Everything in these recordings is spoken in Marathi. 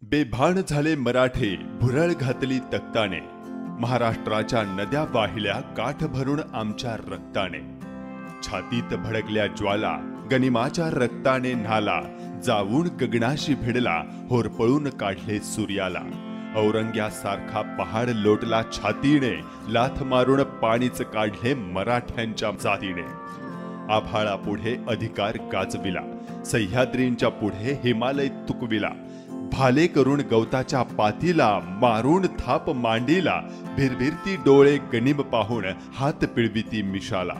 बेभान झाले मराठे, भुरळ घातली तख्ताने. महाराष्ट्राच्या नद्या वाहिल्या काठ भरून आमच्या रक्ताने. छातीत भडकल्या ज्वाला, गनिमाच्या रक्ताने न्हाला. जाऊन गगनाशी भिडला, होरपळून काढले सूर्याला. औरंग्यासारखा पहाड लोटला छातीने, लाथ मारून पाणीच काढले मराठ्यांच्या जातीने. आभाळापुढे अधिकार गाजविला, सह्याद्रींच्या पुढे हिमालय तुकविला. भाले करून गवताच्या पातीला, मारून थाप मांडीला. भिरभिरती डोळे गनिम पाहून, हात पिळविती मिशाला.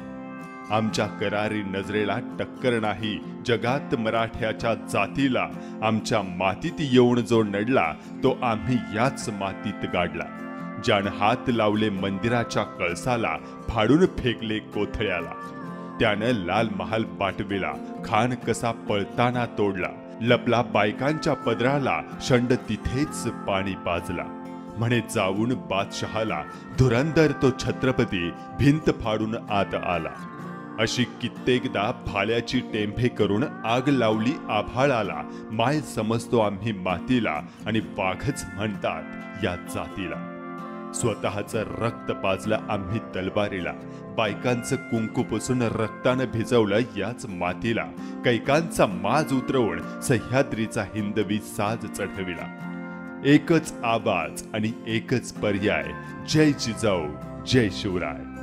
आमच्या करारी नजरेला टक्कर नाही जगात मराठ्याच्या जातीला. आमच्या मातीत येऊन जो नडला, तो आम्ही याच मातीत गाडला. ज्यानं हात लावले मंदिराच्या कळसाला, फाडून फेकले कोथळ्याला. त्यानं लाल महाल पाठविला, खान कसा पळताना तोडला. लपला बायकांच्या पदराला, शंड तिथेच पाणी पाजला. म्हणे जाऊन बादशहाला, धुरंधर तो छत्रपती, भिंत फाडून आत आला. अशी कित्येकदा भाल्याची टेंभे करून आग लावली आभाळाला. माय समजतो आम्ही मातीला, आणि वाघच म्हणतात या जातीला. स्वतःचं रक्त पाजलं आम्ही तलवारीला. बायकांचं कुंकू पुसून रक्तानं भिजवलं याच मातीला. कैकांचा माज उतरवून सह्याद्रीचा हिंदवी साज चढविला. एकच आवाज आणि एकच पर्याय, जय जिजाऊ जय शिवराय.